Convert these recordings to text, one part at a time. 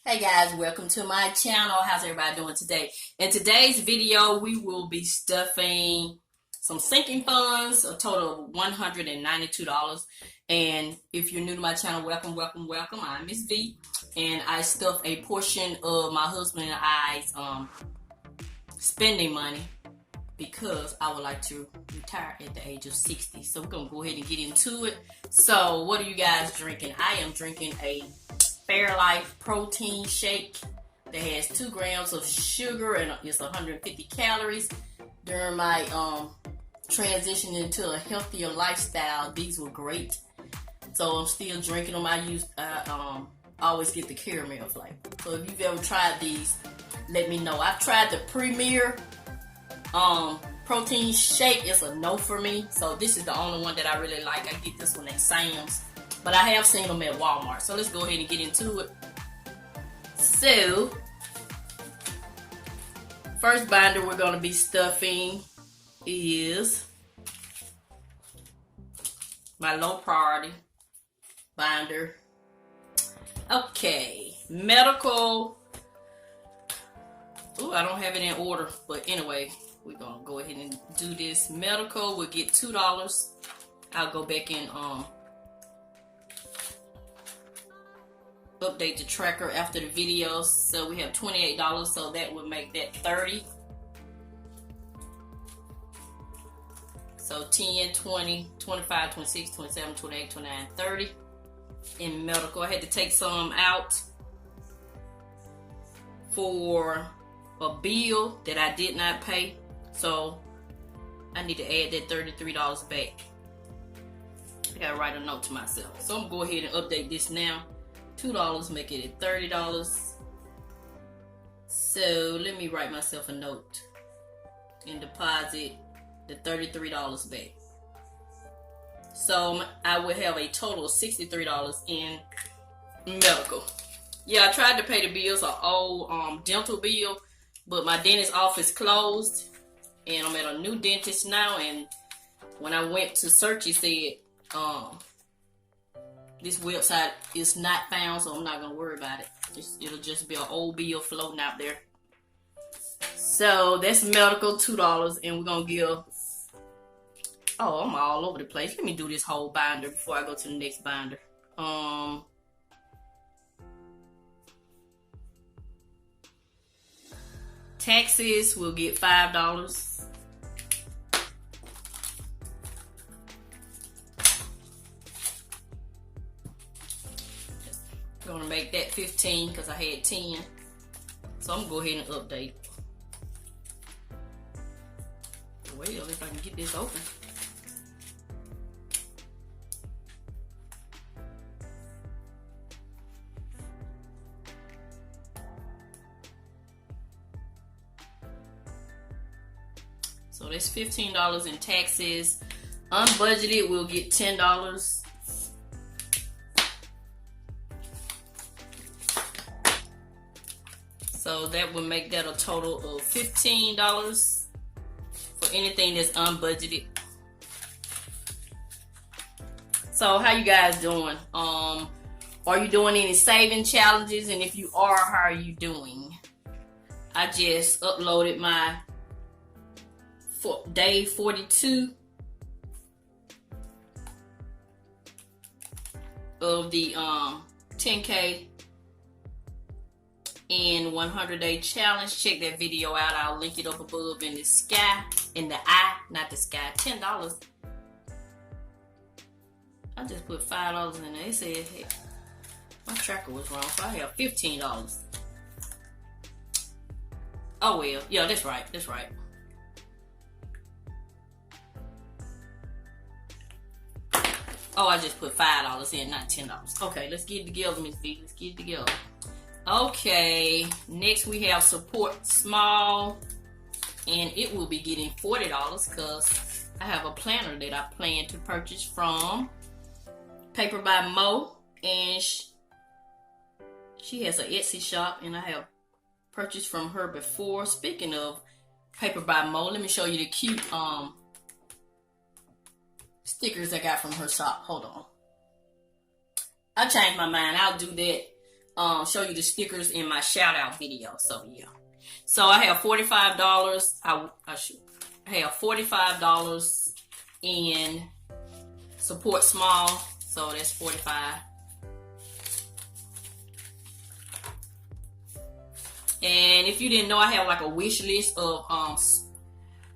Hey guys, welcome to my channel. How's everybody doing today? In today's video, we will be stuffing some sinking funds, a total of $192. And if you're new to my channel, welcome. I'm Mrs Vee, and I stuff a portion of my husband and I's spending money because I would like to retire at the age of 60. So we're gonna go ahead and get into it. So what are you guys drinking? I am drinking a Fairlife protein shake that has 2 grams of sugar and it's 150 calories. During my transition into a healthier lifestyle, these were great. So I'm still drinking them. I always get the caramel flavor. So if you've ever tried these, let me know. I've tried the Premier protein shake. It's a no for me. So this is the only one that I really like. I get this one at Sam's, but I have seen them at Walmart. So let's go ahead and get into it. So, first binder we're going to be stuffing is my low priority binder. Okay, medical. Ooh, I don't have it in order, but anyway, we're going to go ahead and do this. Medical will get $2. I'll go back and update the tracker after the video. So we have $28, so that would make that $30. So 10, 20, 25, 26, 27, 28, 29, 30 in medical. I had to take some out for a bill that I did not pay, so I need to add that $33 back. I gotta write a note to myself. So I'm gonna go ahead and update this now. $2, make it at $30. So let me write myself a note and deposit the $33 back. So I will have a total of $63 in medical. Yeah, I tried to pay the bills, an old dental bill, but my dentist office closed, and I'm at a new dentist now. And when I went to search, it said this website is not found, so I'm not gonna worry about it. It'll just be an old bill floating out there. So that's medical, $2, and we're gonna give. Oh, I'm all over the place. Let me do this whole binder before I go to the next binder. Taxes will get $5. Gonna make that 15 because I had 10. So I'm gonna go ahead and update. Well, if I can get this open. So that's $15 in taxes. Unbudgeted will get $10. So that would make that a total of $15 for anything that's unbudgeted. So how you guys doing? Are you doing any saving challenges? And if you are, how are you doing? I just uploaded my day 42 of the 10K in 100-day challenge. Check that video out. I'll link it up above in the sky, in the eye, not the sky. $10. I just put $5 in there. It said, hey, my tracker was wrong, so I have $15. Oh well, yeah, that's right. Oh, I just put $5 in, not $10. Okay, let's get it together, Miss V. Let's get it together. Okay, next we have support small, and it will be getting $40 because I have a planner that I plan to purchase from Paper by Mo, and she has an Etsy shop, and I have purchased from her before. Speaking of Paper by Mo, let me show you the cute stickers I got from her shop. Hold on. I changed my mind. I'll do that show you the stickers in my shout out video. So yeah. So I have $45. I should have $45 in support small. So that's 45. And if you didn't know, I have like a wish list of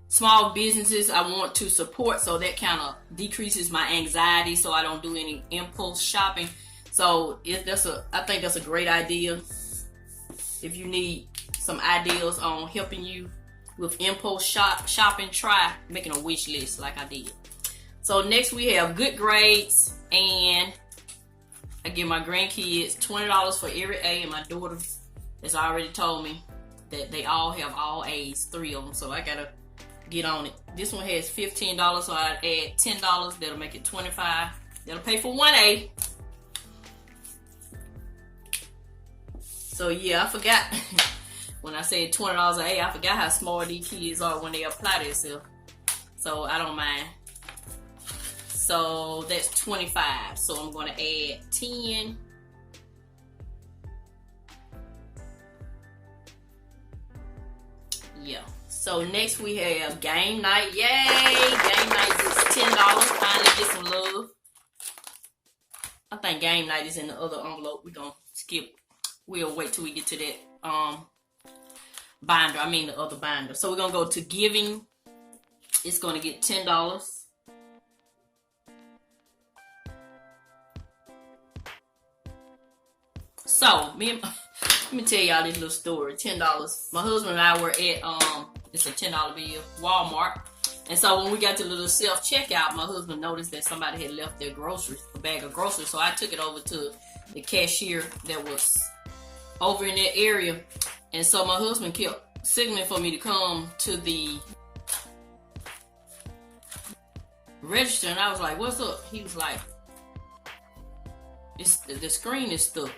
small businesses I want to support, so that kind of decreases my anxiety, so I don't do any impulse shopping. So I think that's a great idea. If you need some ideas on helping you with impulse shopping, try making a wish list like I did. So next we have good grades, and I give my grandkids $20 for every A, and my daughter has already told me that they all have all A's, 3 of them, so I gotta get on it. This one has $15, so I'd add $10. That'll make it $25. That'll pay for 1 A. So yeah, I forgot when I said $20 an A, I forgot how smart these kids are when they apply themselves. So I don't mind. So that's 25. So I'm gonna add 10. Yeah. So next we have game night. Yay! Game night is $10. Finally get some love. I think game night is in the other envelope. We're gonna skip. We'll wait till we get to that binder. I mean the other binder. So we're gonna go to giving. It's gonna get $10. So let me tell y'all this little story. $10. My husband and I were at it's a $10 bill, Walmart. And so when we got to the little self-checkout, my husband noticed that somebody had left their groceries, a bag of groceries. So I took it over to the cashier that was over in that area. And so my husband kept signaling for me to come to the register. And I was like, what's up? He was like, the screen is stuck.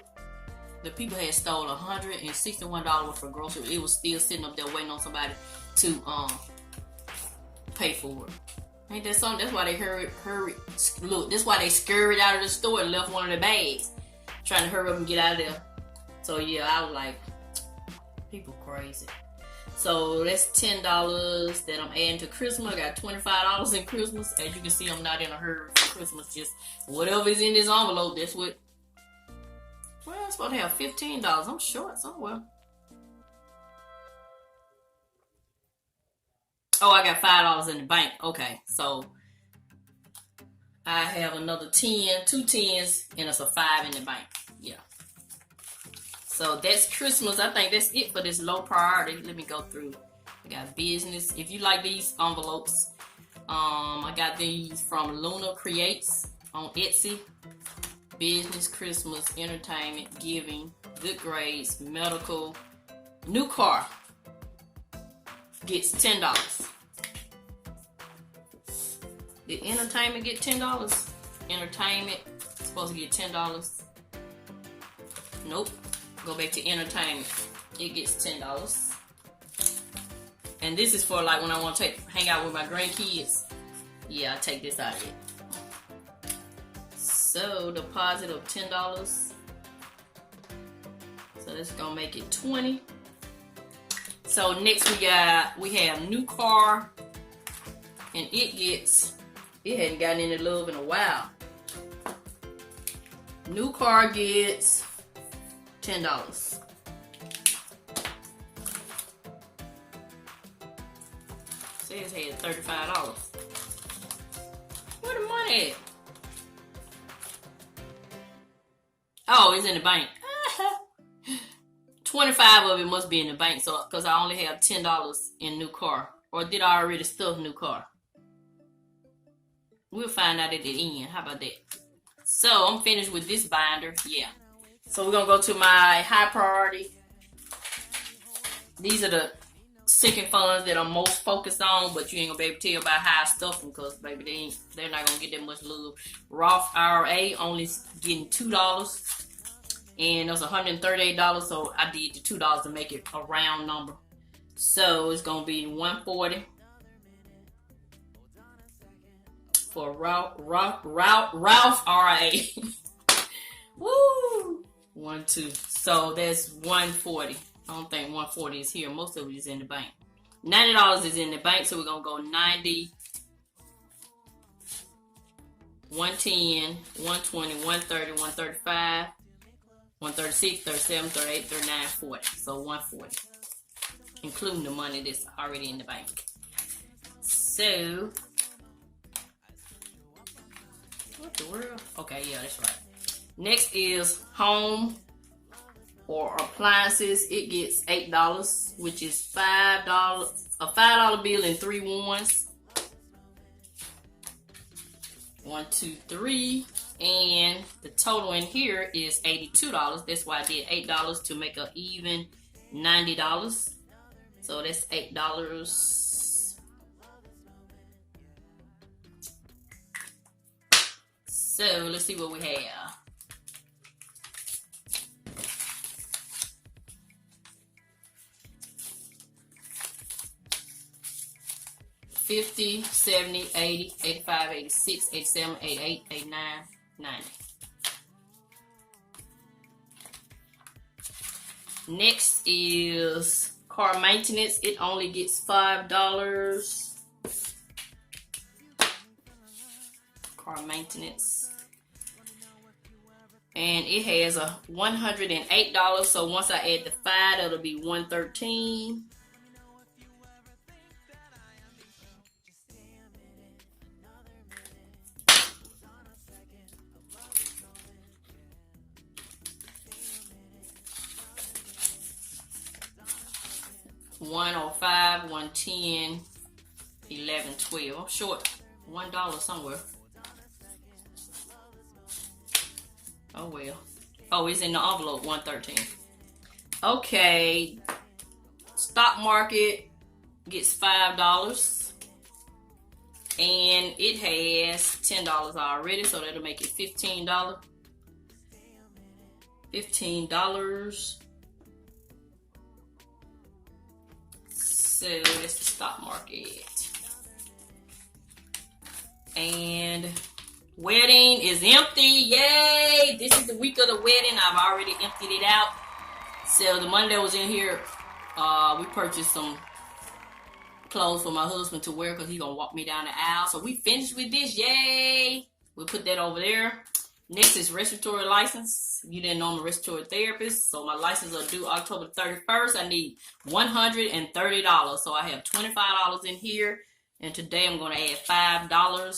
The people had stole $161 worth of groceries. It was still sitting up there waiting on somebody to pay for it. Ain't that something? That's why they hurry. Look, that's why they scurried out of the store and left one of their bags, trying to hurry up and get out of there. So yeah, I was like, people crazy. So that's $10 that I'm adding to Christmas. I got $25 in Christmas. As you can see, I'm not in a hurry for Christmas. Just whatever is in this envelope, that's what. Well, I'm supposed to have $15. I'm short somewhere. Oh, I got $5 in the bank. Okay, so I have another 10, 2 10s, and it's a 5 in the bank. Yeah. So that's Christmas. I think that's it for this low priority. Let me go through. I got business. If you like these envelopes, I got these from Luna Creates on Etsy. Business, Christmas, entertainment, giving, good grades, medical, new car gets $10. Did entertainment get $10? Entertainment supposed to get $10. Nope. Go back to entertainment. It gets $10. And this is for like when I want to hang out with my grandkids. Yeah, I take this out of it. So deposit of $10. So that's gonna make it 20. So next we have new car, and it hadn't gotten any love in a while. New car gets $10. Says it had $35. Where the money at? Oh, it's in the bank. 25 of it must be in the bank, so because I only have $10 in new car. Or did I already stuff new car? We'll find out at the end. How about that? So I'm finished with this binder. Yeah. So we're gonna go to my high priority. These are the sinking funds that I'm most focused on, but you ain't gonna be able to tell by how I stuff them, because baby, they're not gonna get that much love. Roth IRA only getting $2, and it was $138, so I did the $2 to make it a round number. So it's gonna be $140 for Ralph IRA. Woo! $140 1, 2. So that's 140. I don't think 140 is here. Most of it is in the bank. $90 is in the bank, so we're gonna go 90, 110, 120, 130, 135, 136, 37, 38, 39, 40. So 140, including the money that's already in the bank. So, what the world? Okay, yeah, that's right. Next is home or appliances. It gets $8, which is $5, a $5 bill in 3 ones. 1, 2, 3, and the total in here is $82. That's why I did $8 to make an even $90. So that's $8. So let's see what we have. 50, 70, 80, 85, 86, 87, 88, 89, 90. Next is car maintenance. It only gets $5. Car maintenance. And it has a $108. So once I add the 5, it'll be $113. $105, $110, $11, $12. I'm short $1 somewhere. Oh well. Oh, it's in the envelope, $113. Okay. Stock market gets $5. And it has $10 already, so that'll make it $15. $15. So that's the stock market. And wedding is empty. Yay! This is the week of the wedding. I've already emptied it out. So the money that was in here, we purchased some clothes for my husband to wear because he's gonna walk me down the aisle. So we finished with this. Yay! We'll put that over there. Next is respiratory license. You didn't know I'm a respiratory therapist, so my license will due October 31st. I need $130. So I have $25 in here. And today I'm going to add $5.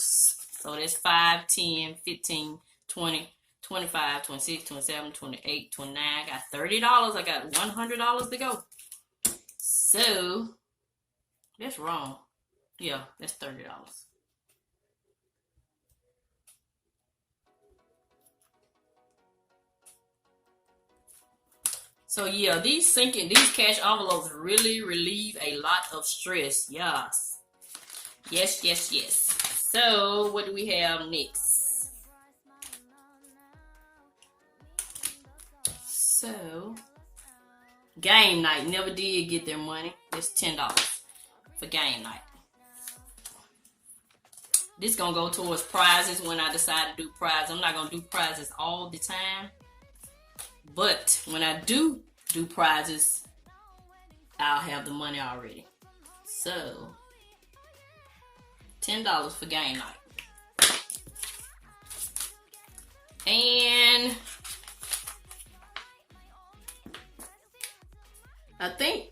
So that's 5, 10, 15, 20, 25, 26, 27, 28, 29. I got $30. I got $100 to go. So that's wrong. Yeah, that's $30. So yeah, these cash envelopes really relieve a lot of stress. Yes. Yes, yes, yes. So what do we have next? So game night. Never did get their money. It's $10 for game night. This gonna go towards prizes when I decide to do prizes. I'm not gonna do prizes all the time. But when I do prizes, I'll have the money already. So, $10 for game night. And I think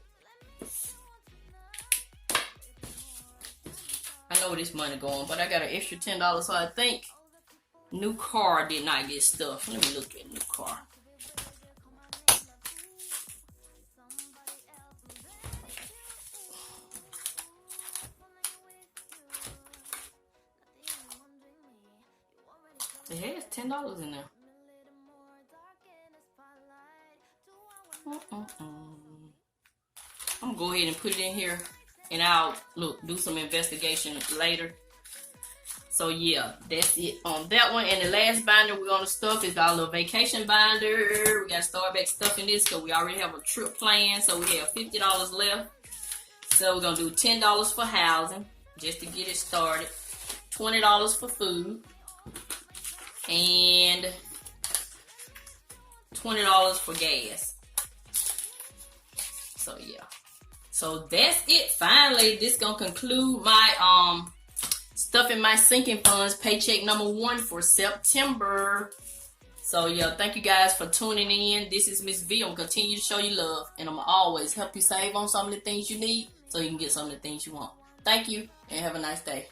I know where this money going, but I got an extra $10, so I think new car did not get stuffed. Let me look at new car. It has $10 in there. I'm gonna go ahead and put it in here, and I'll do some investigation later. So yeah, that's it on that one. And the last binder we're gonna stuff is our little vacation binder. We gotta start back stuffing this because we already have a trip planned. So we have $50 left. So we're gonna do $10 for housing just to get it started, $20 for food, and $20 $20 for gas. So yeah. So that's it. Finally, this gonna conclude my stuff in my sinking funds paycheck number 1 for September. So yeah, thank you guys for tuning in. This is Mrs Vee. I'm gonna continue to show you love, and I'm gonna always help you save on some of the things you need so you can get some of the things you want. Thank you, and have a nice day.